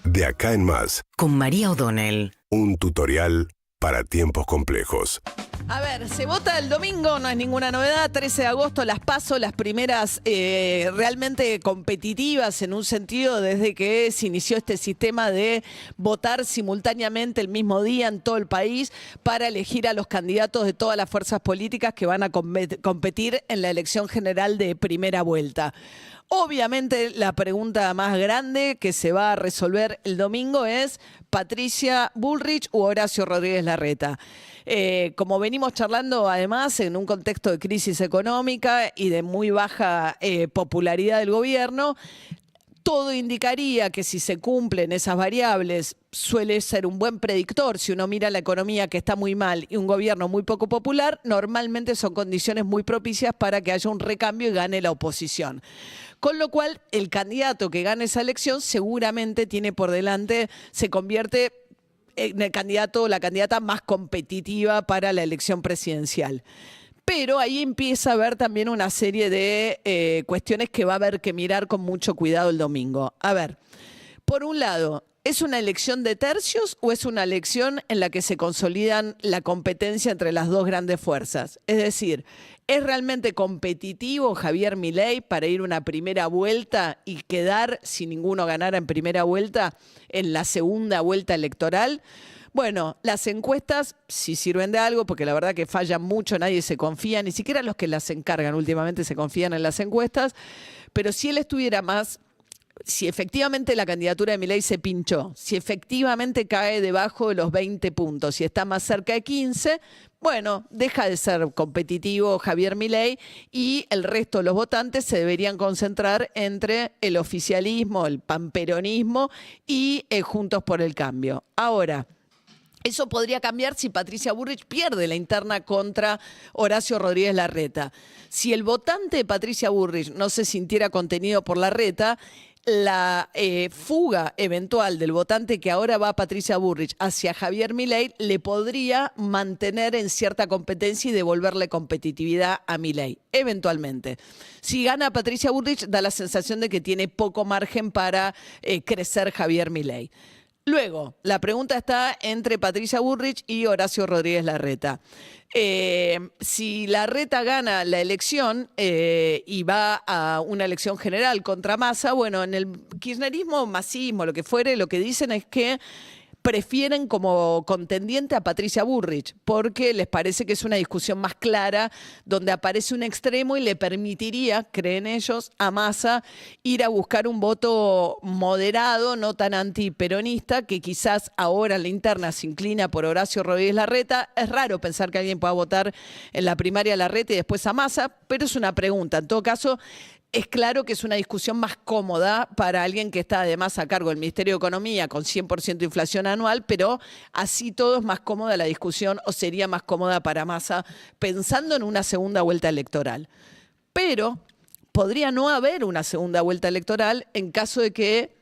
De acá en más, Con María O'Donnell. un tutorial para tiempos complejos. A ver, se vota el domingo, no es ninguna novedad, 13 de agosto, las PASO, las primeras realmente competitivas en un sentido desde que se inició este sistema de votar simultáneamente el mismo día en todo el país para elegir a los candidatos de todas las fuerzas políticas que van a competir en la elección general de primera vuelta. Obviamente la pregunta más grande que se va a resolver el domingo es Patricia Bullrich u Horacio Rodríguez Larreta. Como venimos charlando además en un contexto de crisis económica y de muy baja popularidad del gobierno, todo indicaría que si se cumplen esas variables suele ser un buen predictor. Si uno mira la economía que está muy mal y un gobierno muy poco popular, normalmente son condiciones muy propicias para que haya un recambio y gane la oposición. Con lo cual, el candidato que gane esa elección seguramente tiene por delante, se convierte en el candidato o la candidata más competitiva para la elección presidencial. Pero ahí empieza a haber también una serie de cuestiones que va a haber que mirar con mucho cuidado el domingo. A ver, por un lado, ¿es una elección de tercios o es una elección en la que se consolidan la competencia entre las dos grandes fuerzas? Es decir, ¿es realmente competitivo Javier Milei para ir una primera vuelta y quedar, si ninguno ganara en primera vuelta, en la segunda vuelta electoral? Bueno, las encuestas sí sirven de algo porque la verdad que fallan mucho, nadie se confía, ni siquiera los que las encargan últimamente se confían en las encuestas, pero si él estuviera más, si efectivamente la candidatura de Milei se pinchó, si efectivamente cae debajo de los 20 puntos, si está más cerca de 15, bueno, deja de ser competitivo Javier Milei y el resto de los votantes se deberían concentrar entre el oficialismo, el panperonismo y Juntos por el Cambio. Ahora, eso podría cambiar si Patricia Bullrich pierde la interna contra Horacio Rodríguez Larreta. Si el votante de Patricia Bullrich no se sintiera contenido por Larreta, la fuga eventual del votante que ahora va a Patricia Bullrich hacia Javier Milei le podría mantener en cierta competencia y devolverle competitividad a Milei, eventualmente. Si gana Patricia Bullrich, da la sensación de que tiene poco margen para crecer Javier Milei. Luego, la pregunta está entre Patricia Bullrich y Horacio Rodríguez Larreta. Si Larreta gana la elección y va a una elección general contra Massa, bueno, en el kirchnerismo, masismo, lo que fuere, lo que dicen es que prefieren como contendiente a Patricia Bullrich, porque les parece que es una discusión más clara, donde aparece un extremo y le permitiría, creen ellos, a Massa ir a buscar un voto moderado, no tan antiperonista, que quizás ahora en la interna se inclina por Horacio Rodríguez Larreta. Es raro pensar que alguien pueda votar en la primaria a Larreta y después a Massa, pero es una pregunta. En todo caso, es claro que es una discusión más cómoda para alguien que está además a cargo del Ministerio de Economía con 100% de inflación anual, pero así todo es más cómoda la discusión o sería más cómoda para Massa pensando en una segunda vuelta electoral. Pero podría no haber una segunda vuelta electoral en caso de que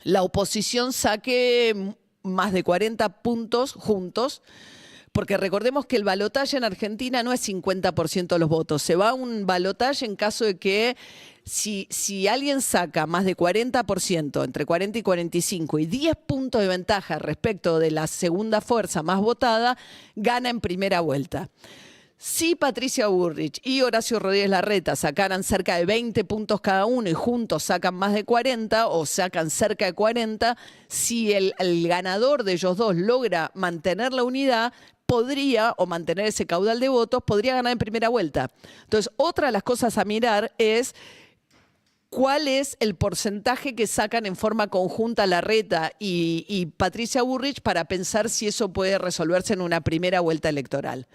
la oposición saque más de 40 puntos juntos. Porque recordemos que el balotaje en Argentina no es 50% de los votos. Se va a un balotaje en caso de que si alguien saca más de 40%, entre 40 y 45, y 10 puntos de ventaja respecto de la segunda fuerza más votada, gana en primera vuelta. Si Patricia Bullrich y Horacio Rodríguez Larreta sacaran cerca de 20 puntos cada uno y juntos sacan más de 40 o sacan cerca de 40, si el ganador de ellos dos logra mantener la unidad, podría, o mantener ese caudal de votos, podría ganar en primera vuelta. Entonces, otra de las cosas a mirar es cuál es el porcentaje que sacan en forma conjunta Larreta y Patricia Bullrich para pensar si eso puede resolverse en una primera vuelta electoral.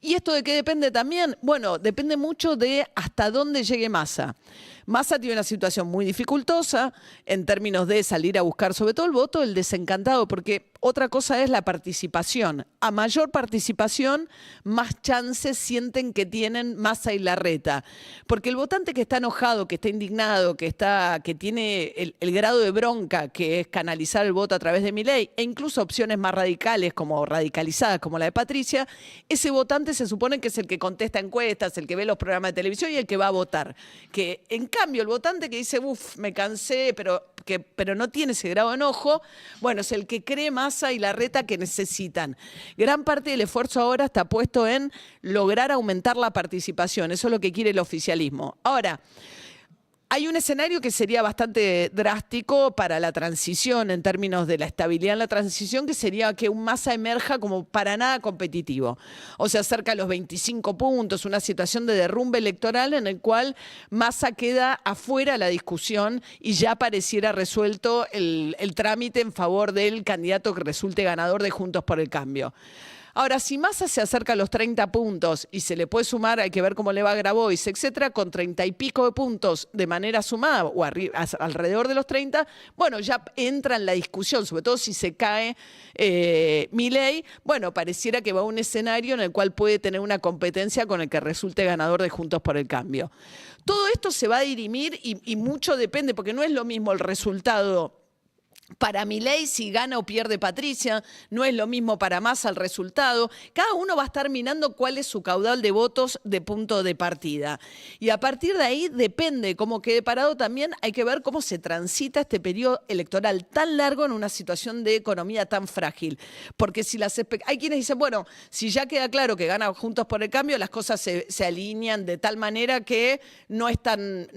¿Y esto de qué depende también? Bueno, depende mucho de hasta dónde llegue Massa. Massa tiene una situación muy dificultosa en términos de salir a buscar sobre todo el voto del desencantado, porque otra cosa es la participación. A mayor participación, más chances sienten que tienen Massa y Larreta. Porque el votante que está enojado, que está indignado, que tiene el grado de bronca, que es canalizar el voto a través de Milei, e incluso opciones más radicales, como radicalizadas, como la de Patricia, ese votante se supone que es el que contesta encuestas, el que ve los programas de televisión y el que va a votar. Que en cambio, el votante que dice, me cansé, pero pero no tiene ese grado de enojo, bueno, es el que cree Massa y Larreta que necesitan. Gran parte del esfuerzo ahora está puesto en lograr aumentar la participación. Eso es lo que quiere el oficialismo. Ahora, hay un escenario que sería bastante drástico para la transición en términos de la estabilidad en la transición, que sería que un Massa emerja como para nada competitivo. O sea, cerca de los 25 puntos, una situación de derrumbe electoral en el cual Massa queda afuera de la discusión y ya pareciera resuelto el trámite en favor del candidato que resulte ganador de Juntos por el Cambio. Ahora, si Massa se acerca a los 30 puntos y se le puede sumar, hay que ver cómo le va a Grabois, etcétera, con 30 y pico de puntos de manera sumada o alrededor de los 30, bueno, ya entra en la discusión, sobre todo si se cae Milei, bueno, pareciera que va a un escenario en el cual puede tener una competencia con el que resulte ganador de Juntos por el Cambio. Todo esto se va a dirimir y mucho depende, porque no es lo mismo el resultado para Milei si gana o pierde Patricia, no es lo mismo para Massa el resultado. Cada uno va a estar mirando cuál es su caudal de votos de punto de partida. Y a partir de ahí depende cómo quede parado también, hay que ver cómo se transita este periodo electoral tan largo en una situación de economía tan frágil. Porque si hay quienes dicen, bueno, si ya queda claro que gana Juntos por el Cambio, las cosas se alinean de tal manera que no es tan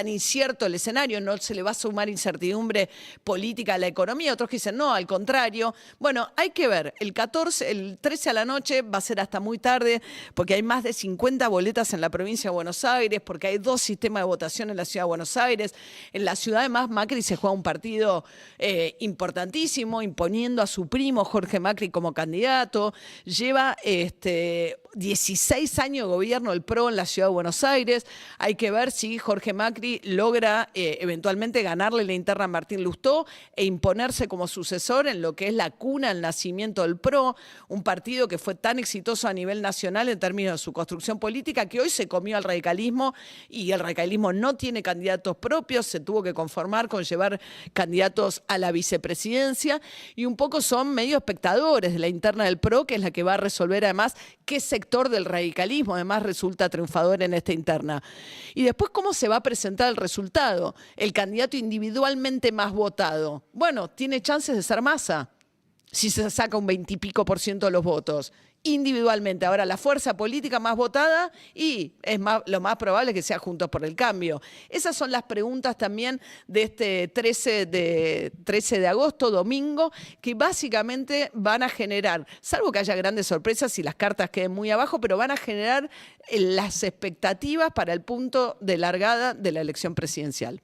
incierto el escenario, no se le va a sumar incertidumbre política a la economía. Otros que dicen, no, al contrario. Bueno, hay que ver. El 13 a la noche va a ser hasta muy tarde, porque hay más de 50 boletas en la provincia de Buenos Aires, porque hay 2 sistemas de votación en la ciudad de Buenos Aires. En la ciudad, además, Macri se juega un partido importantísimo, imponiendo a su primo Jorge Macri como candidato. Lleva 16 años de gobierno el PRO en la ciudad de Buenos Aires. Hay que ver si Jorge Macri logra eventualmente ganarle la interna a Martín Lustó e imponerse como sucesor en lo que es la cuna, el nacimiento del PRO, un partido que fue tan exitoso a nivel nacional en términos de su construcción política que hoy se comió al radicalismo y el radicalismo no tiene candidatos propios, se tuvo que conformar con llevar candidatos a la vicepresidencia y un poco son medio espectadores de la interna del PRO, que es la que va a resolver además qué sector del radicalismo además resulta triunfador en esta interna. Y después, ¿cómo se va a presentar el resultado? El candidato individualmente más votado. Bueno, tiene chances de ser Massa, si se saca un 20 y pico % de los votos. Individualmente. Ahora, la fuerza política más votada y lo más probable es que sea Juntos por el Cambio. Esas son las preguntas también de este 13 de agosto, domingo, que básicamente van a generar, salvo que haya grandes sorpresas y las cartas queden muy abajo, pero van a generar las expectativas para el punto de largada de la elección presidencial.